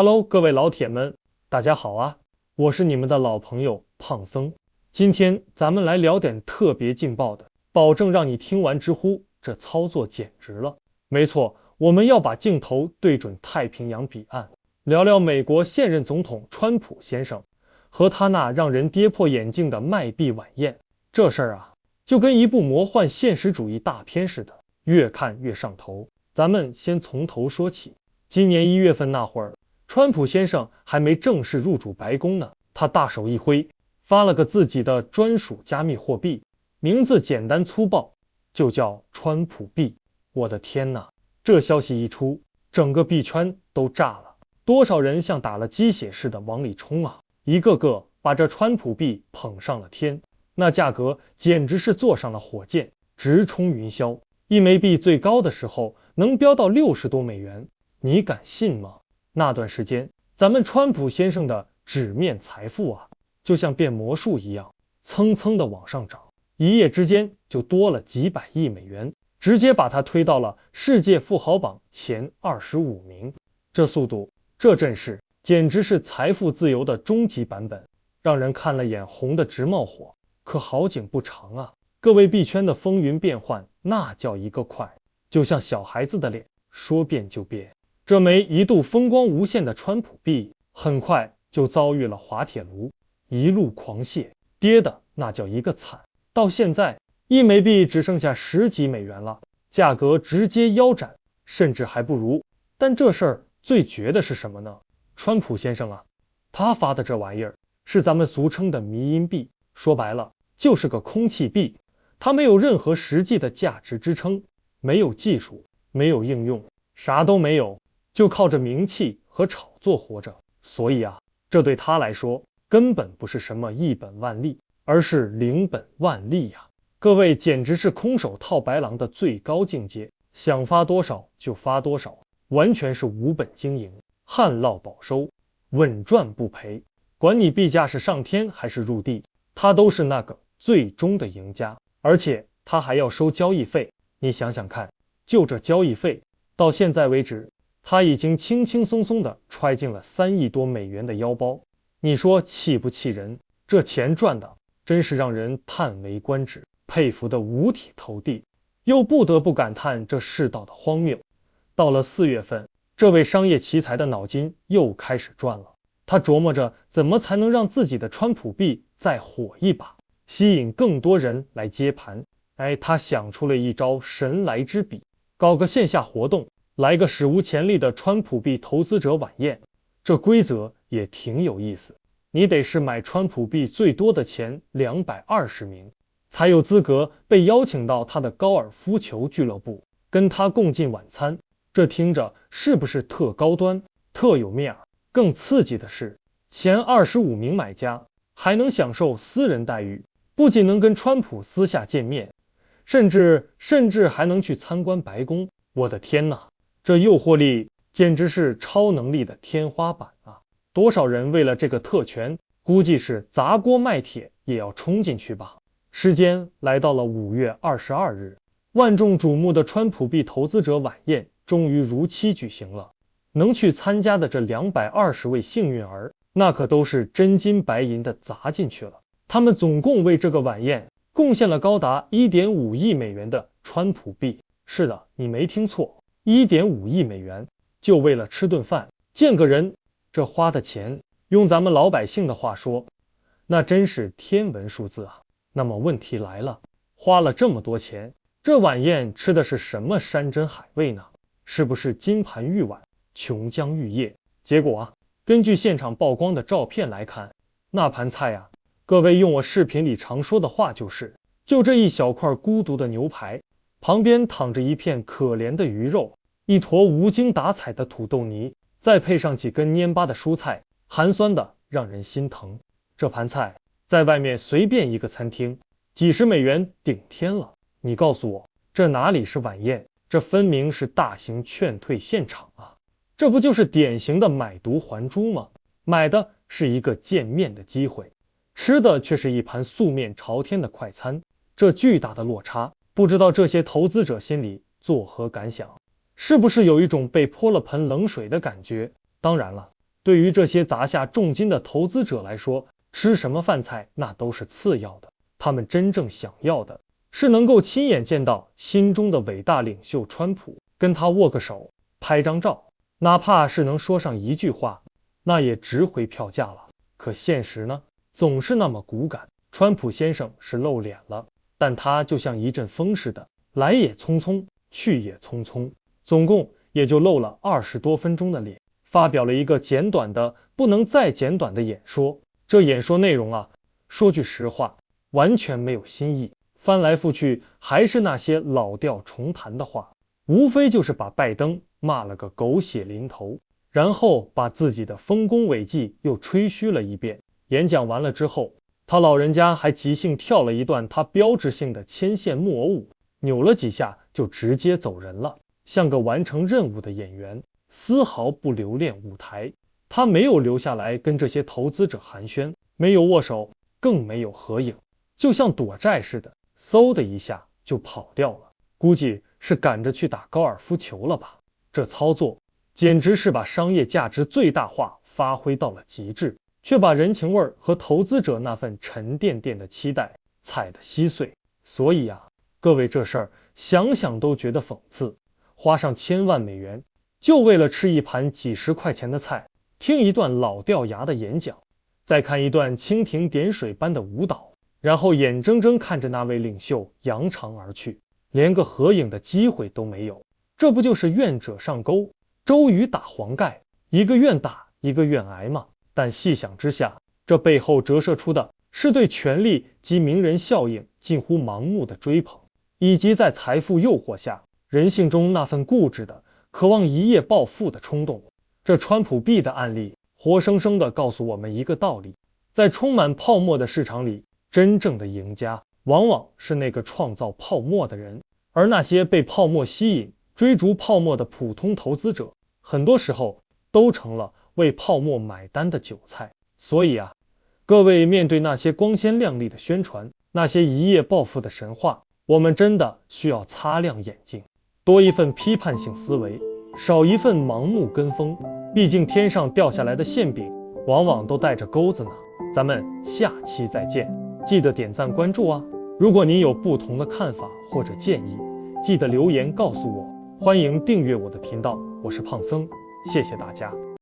Hello，各位老铁们，大家好啊！我是你们的老朋友胖僧。今天咱们来聊点特别劲爆的，保证让你听完直呼这操作简直了。没错，我们要把镜头对准太平洋彼岸，聊聊美国现任总统川普先生和他那让人跌破眼镜的卖币晚宴。这事儿啊，就跟一部魔幻现实主义大片似的，越看越上头。咱们先从头说起。今年1月份那会儿，川普先生还没正式入主白宫呢，他大手一挥，发了个自己的专属加密货币，名字简单粗暴，就叫川普币。我的天哪，这消息一出，整个币圈都炸了，多少人像打了鸡血似的往里冲啊，一个个把这川普币捧上了天，那价格简直是坐上了火箭，直冲云霄。一枚币最高的时候能飙到60多美元，你敢信吗？那段时间，咱们川普先生的纸面财富啊，就像变魔术一样，蹭蹭的往上涨，一夜之间就多了几百亿美元，直接把他推到了世界富豪榜前25名。这速度，这阵势，简直是财富自由的终极版本，让人看了眼红的直冒火。可好景不长啊，各位币圈的风云变幻，那叫一个快，就像小孩子的脸，说变就变。这枚一度风光无限的川普币，很快就遭遇了滑铁卢，一路狂泻，跌的那叫一个惨。到现在，一枚币只剩下10几美元了，价格直接腰斩，甚至还不如。但这事儿最绝的是什么呢？川普先生啊，他发的这玩意儿是咱们俗称的迷因币，说白了就是个空气币，它没有任何实际的价值支撑，没有技术，没有应用，啥都没有。就靠着名气和炒作活着，所以啊，这对他来说根本不是什么一本万利，而是零本万利呀！各位简直是空手套白狼的最高境界，想发多少就发多少，完全是无本经营，旱涝保收，稳赚不赔。管你币价是上天还是入地，他都是那个最终的赢家，而且他还要收交易费。你想想看，就这交易费，到现在为止，他已经轻轻松松的揣进了3亿多美元的腰包，你说气不气人？这钱赚的真是让人叹为观止，佩服的五体投地，又不得不感叹这世道的荒谬。到了4月份，这位商业奇才的脑筋又开始转了，他琢磨着怎么才能让自己的川普币再火一把，吸引更多人来接盘。他想出了一招神来之笔，搞个线下活动，来个史无前例的川普币投资者晚宴。这规则也挺有意思，你得是买川普币最多的前220名，才有资格被邀请到他的高尔夫球俱乐部，跟他共进晚餐。这听着是不是特高端，特有面儿？更刺激的是，前25名买家还能享受私人待遇，不仅能跟川普私下见面，甚至还能去参观白宫。我的天哪，这诱惑力简直是超能力的天花板啊！多少人为了这个特权，估计是砸锅卖铁也要冲进去吧。时间来到了5月22日，万众瞩目的川普币投资者晚宴终于如期举行了。能去参加的这220位幸运儿，那可都是真金白银的砸进去了。他们总共为这个晚宴贡献了高达 1.5 亿美元的川普币。是的，你没听错，1.5亿美元，就为了吃顿饭，见个人。这花的钱，用咱们老百姓的话说，那真是天文数字啊。那么问题来了，花了这么多钱，这晚宴吃的是什么山珍海味呢？是不是金盘玉碗，琼浆玉液？结果啊，根据现场曝光的照片来看，那盘菜啊，各位用我视频里常说的话就这一小块孤独的牛排，旁边躺着一片可怜的鱼肉，一坨无精打采的土豆泥，再配上几根蔫巴的蔬菜，寒酸的让人心疼。这盘菜在外面随便一个餐厅几十美元顶天了，你告诉我，这哪里是晚宴，这分明是大型劝退现场啊！这不就是典型的买椟还珠吗？买的是一个见面的机会，吃的却是一盘素面朝天的快餐。这巨大的落差，不知道这些投资者心里作何感想？是不是有一种被泼了盆冷水的感觉？当然了，对于这些砸下重金的投资者来说，吃什么饭菜那都是次要的，他们真正想要的是能够亲眼见到心中的伟大领袖川普，跟他握个手，拍张照，哪怕是能说上一句话，那也值回票价了。可现实呢，总是那么骨感。川普先生是露脸了，但他就像一阵风似的，来也匆匆，去也匆匆，总共也就露了20多分钟的脸，发表了一个简短的不能再简短的演说。这演说内容啊，说句实话，完全没有新意，翻来覆去还是那些老调重弹的话，无非就是把拜登骂了个狗血淋头，然后把自己的丰功伟绩又吹嘘了一遍。演讲完了之后，他老人家还即兴跳了一段他标志性的牵线木偶舞，扭了几下就直接走人了，像个完成任务的演员，丝毫不留恋舞台。他没有留下来跟这些投资者寒暄，没有握手，更没有合影，就像躲债似的，嗖的一下就跑掉了，估计是赶着去打高尔夫球了吧。这操作简直是把商业价值最大化发挥到了极致，却把人情味和投资者那份沉甸甸的期待踩得稀碎。所以啊，各位，这事儿想想都觉得讽刺，花上千万美元就为了吃一盘几十块钱的菜，听一段老掉牙的演讲，再看一段蜻蜓点水般的舞蹈，然后眼睁睁看着那位领袖扬长而去，连个合影的机会都没有。这不就是愿者上钩，周瑜打黄盖，一个愿打一个愿挨吗？但细想之下，这背后折射出的是对权力及名人效应近乎盲目的追捧，以及在财富诱惑下人性中那份固执的渴望一夜暴富的冲动。这川普币的案例活生生地告诉我们一个道理，在充满泡沫的市场里，真正的赢家往往是那个创造泡沫的人，而那些被泡沫吸引追逐泡沫的普通投资者，很多时候都成了为泡沫买单的韭菜。所以啊，各位，面对那些光鲜亮丽的宣传，那些一夜暴富的神话，我们真的需要擦亮眼睛，多一份批判性思维，少一份盲目跟风。毕竟天上掉下来的馅饼往往都带着钩子呢。咱们下期再见，记得点赞关注啊！如果您有不同的看法或者建议，记得留言告诉我。欢迎订阅我的频道，我是胖僧，谢谢大家。